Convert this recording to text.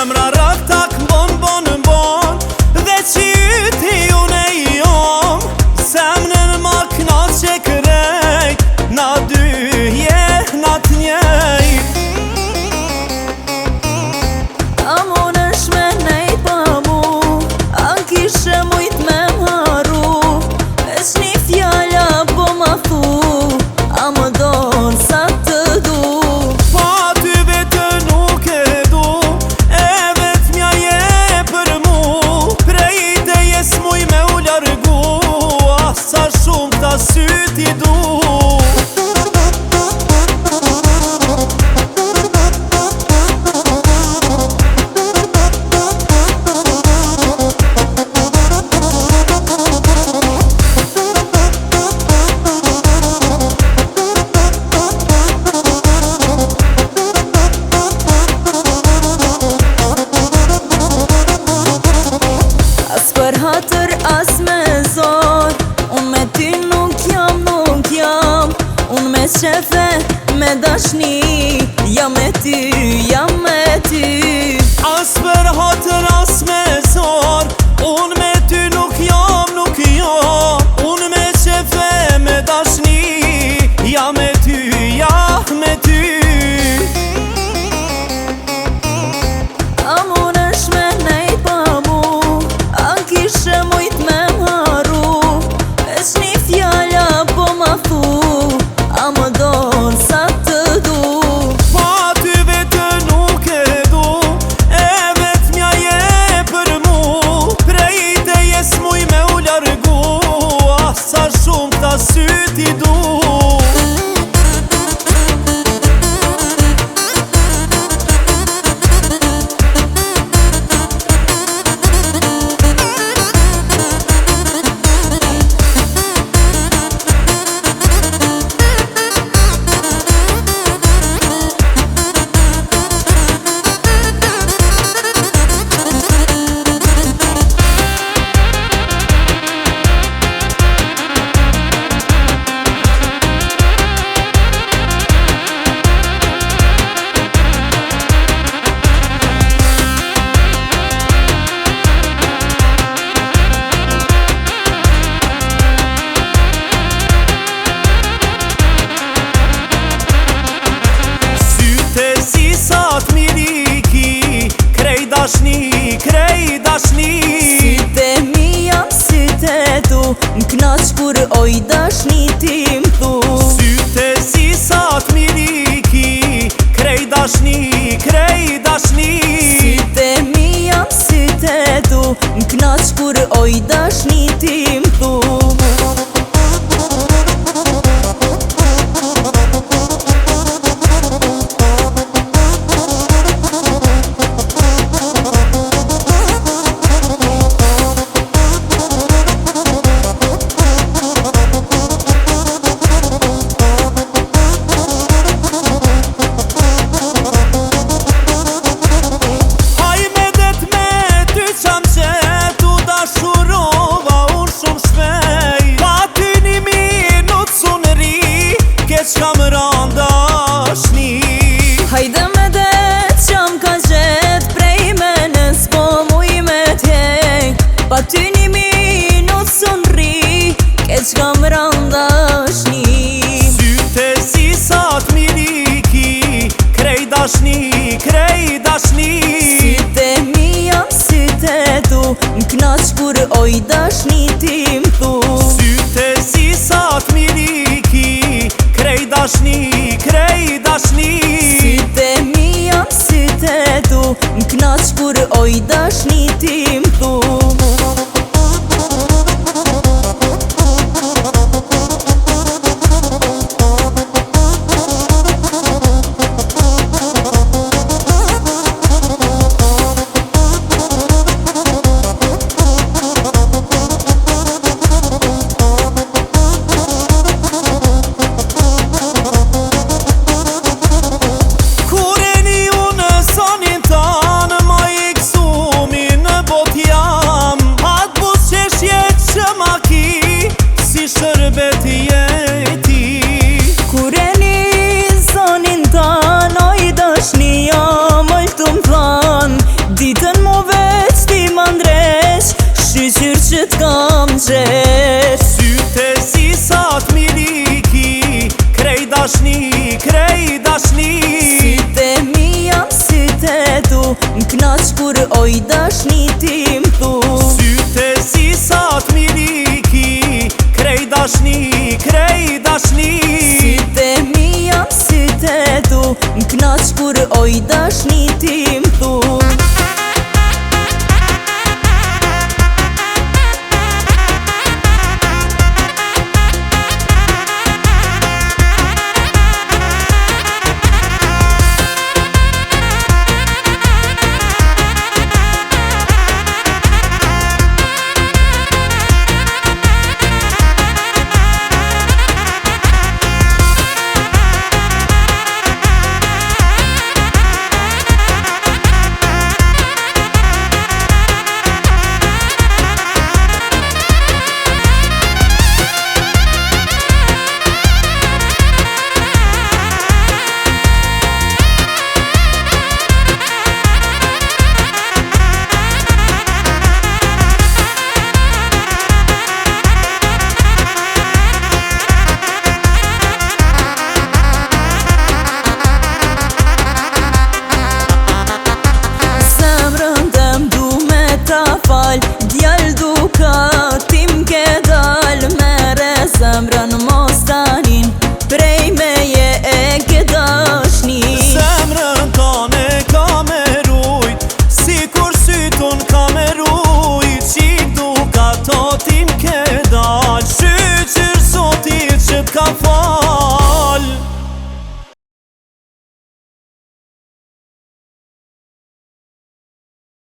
Zemra raktak bon bon bon dhe qyti unë e jom Zemrën ma knat që kërejt na dy jehna t'njejt A monesh me nejt pa mu A kishe mujt me m'haru Veç një fjalla po ma thu A më donë sa të du Pa ty vetë nuk e du E vetëmja je për mu Prej te jes muj me u largu Ah, sa shumë ta sy ti du Për hatër as me zor Unë me ty nuk jam Unë me qefe, me dashni Jam me ty, jam me ty As për hatër as me zor Unë me ty nuk jam Unë me qefe, me dashni Jam me ty, jam me ty A monesh me nejt pa mu A kishe mujt me m'haru Veç një fjalla po ma thu A më donë sa të du Pa ty vetë nuk e du E vetëmja je për mu Prej te jes muj me u largu Ah, sa shumë ta sy ti du Dashni Syte mi jam syte tu M'knaq kur oj dashni ti m'thu Syte si sa t'miriki Krej dashni Syte mi jam syte tu M'knaq kur oj dashni ti m'thu Hajde me det qam ka gjet Prej menës po muj me t'jek Pa ty një minut sunri Keq kam randashni Syte si sa t'miriki Krej dashni Syte mi jam syte tu M'knaq kur oj dashni ti m'thu Syte si sa t'miriki Krej dashni Syte mi jam syte tu M'knaq kur oj dashni ti m'thu Kureni unë sonin tanë Ma i kësumi në bo kur oj dashni